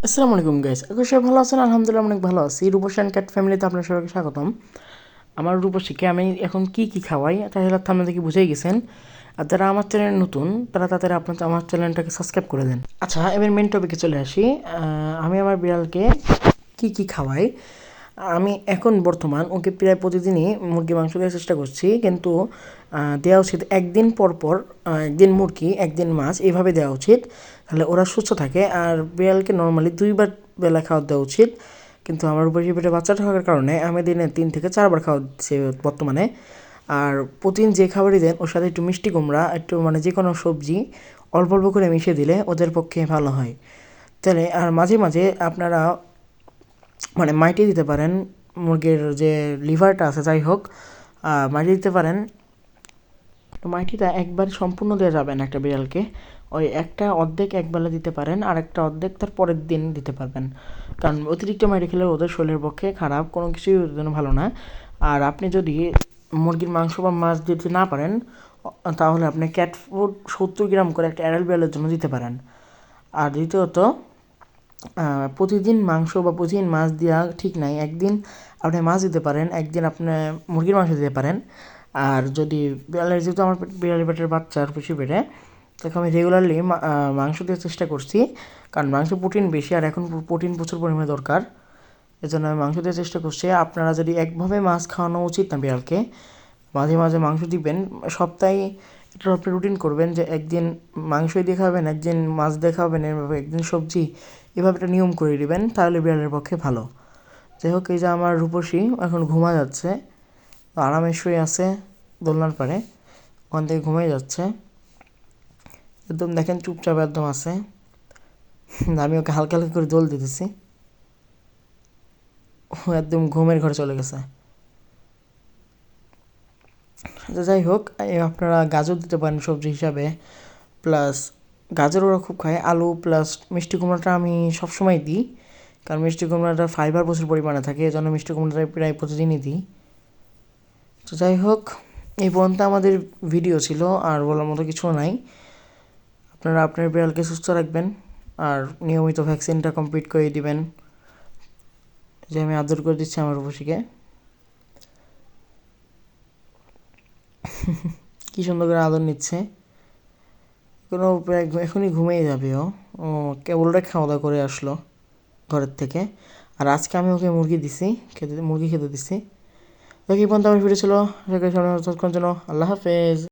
আসসালামু আলাইকুম গাইস, আগে সবাই ভালো আছেন? আলহামদুলিল্লাহ অনেক ভালো আছি। রূপসী অ্যান্ড ক্যাট ফ্যামিলিতে আপনার সবাইকে স্বাগতম। আমার রূপসীকে আমি এখন কি খাওয়াই তাহলে থামনে থেকে বুঝেই গেছেন। আর যারা আমার চ্যানেল নতুন তারা তাদের আপনার আমার চ্যানেলটাকে সাবস্ক্রাইব করে দেন। আচ্ছা, এবার মেন টপিকে চলে আসি। আমি আমার বিড়ালকে কি খাওয়াই। আমি এখন বর্তমান ওকে প্রায় প্রতিদিনই মুরগি মাংস দেওয়ার চেষ্টা করছি, কিন্তু দেওয়া উচিত একদিন পর পর। একদিন মুরগি একদিন মাছ এভাবে দেওয়া উচিত, তাহলে ওরা সুস্থ থাকে। আর বিড়ালকে নর্মালি 2বার বেলা খাওয়া দেওয়া উচিত, কিন্তু আমার উপরে পেটে বাচ্চা থাকার কারণে আমি দিনে 3 থেকে 4বার খাওয়া দিচ্ছি বর্তমানে। আর প্রতিদিন যে খাবারই দেন ওর সাথে একটু মিষ্টি কুমড়া, একটু মানে যে কোনো সবজি অল্প অল্প করে মিশিয়ে দিলে ওদের পক্ষে ভালো হয়। তাহলে আর মাঝে মাঝে আপনারা মানে মাইটে দিতে পারেন, মুরগির যে লিভারটা আছে যাই হোক, মাইটে দিতে পারেন। মাইটিটা একবার সম্পূর্ণ দেওয়া যাবে না একটা বিড়ালকে, ওই একটা অর্ধেক একবেলা দিতে পারেন, আর একটা অর্ধেক তার পরের দিন দিতে পারবেন। কারণ অতিরিক্ত মাইটি খেলে ওদের শরীরের পক্ষে খারাপ, কোনো কিছুই ওদের জন্য ভালো না। আর আপনি যদি মুরগির মাংস বা মাছ দিতে না পারেন তাহলে আপনি ক্যাট ফুড 70 গ্রাম করে একটা অ্যাডাল্ট বিড়ালের জন্য দিতে পারেন। আর দ্বিতীয়ত, প্রতিদিন মাংস বা প্রতিদিন মাছ দেওয়া ঠিক নাই। একদিন আপনি মাছ দিতে পারেন, একদিন আপনি মুরগির মাংস দিতে পারেন। আর যদি বিড়ালের, যেহেতু আমার বিড়ালের পেটের বাচ্চার বেশি পেটে, তাকে আমি রেগুলারলি মাংস দেওয়ার চেষ্টা করছি, কারণ মাংস প্রোটিন বেশি আর এখন প্রোটিন প্রচুর পরিমাণে দরকার। এজন্য আমি মাংস দেওয়ার চেষ্টা করছি। আপনারা যদি একভাবে মাছ খাওয়ানো উচিত না বিড়ালকে, মাঝে মাঝে মাংস দিবেন। সপ্তাহে এটা আপনি রুটিন করবেন যে একদিন মাংসই দিয়ে খাবেন, একদিন মাছ দিয়ে খাবেন, এভাবে একদিন সবজি, এভাবে একটা নিয়ম করে দিবেন, তাহলে বিড়ালের পক্ষে ভালো। যাই হোক, এই যে আমার রূপসী এখন ঘুমা যাচ্ছে, আরামে শুয়ে আছে দোলনার পাড়ে, ওখান থেকে ঘুমিয়ে যাচ্ছে একদম, দেখেন চুপচাপ একদম আছে। আমি ওকে হালকা হালকা করে দোল দিতেছি, ও একদম ঘুমের ঘরে চলে গেছে। যাই হোক, আপনারা গাজর দিতে পারেন সবজি হিসাবে, প্লাস গাজর ওরা খুব খায়, আলু প্লাস মিষ্টি কুমড়াটা আমি সবসময় দিই, কারণ মিষ্টি কুমড়াটা ফাইবার প্রচুর পরিমাণে থাকে, এই জন্য মিষ্টি কুমড়াটা প্রায় প্রতিদিনই দিই। তো যাই হোক, এই পর্যন্ত আমাদের ভিডিও ছিল, আর বলার মতো কিছু নাই। আপনারা আপনার বিড়ালকে সুস্থ রাখবেন আর নিয়মিত ভ্যাকসিনটা কমপ্লিট করে দিবেন। যে আমি আদর করে দিচ্ছি আমার উপসীকে, কী সুন্দর করে আদর নিচ্ছে। কোনো প্রায় এখনই ঘুমিয়ে যাবে ও। ও কেবলটা খাওয়া দাওয়া করে আসলো ঘরের থেকে। আর আজকে আমি ওকে মুরগি দিছি, মুরগি খেতে দিছি। দেখি পর্যন্ত আমার ভিডিও ছিল, ততক্ষণ জন্য আল্লাহ হাফেজ।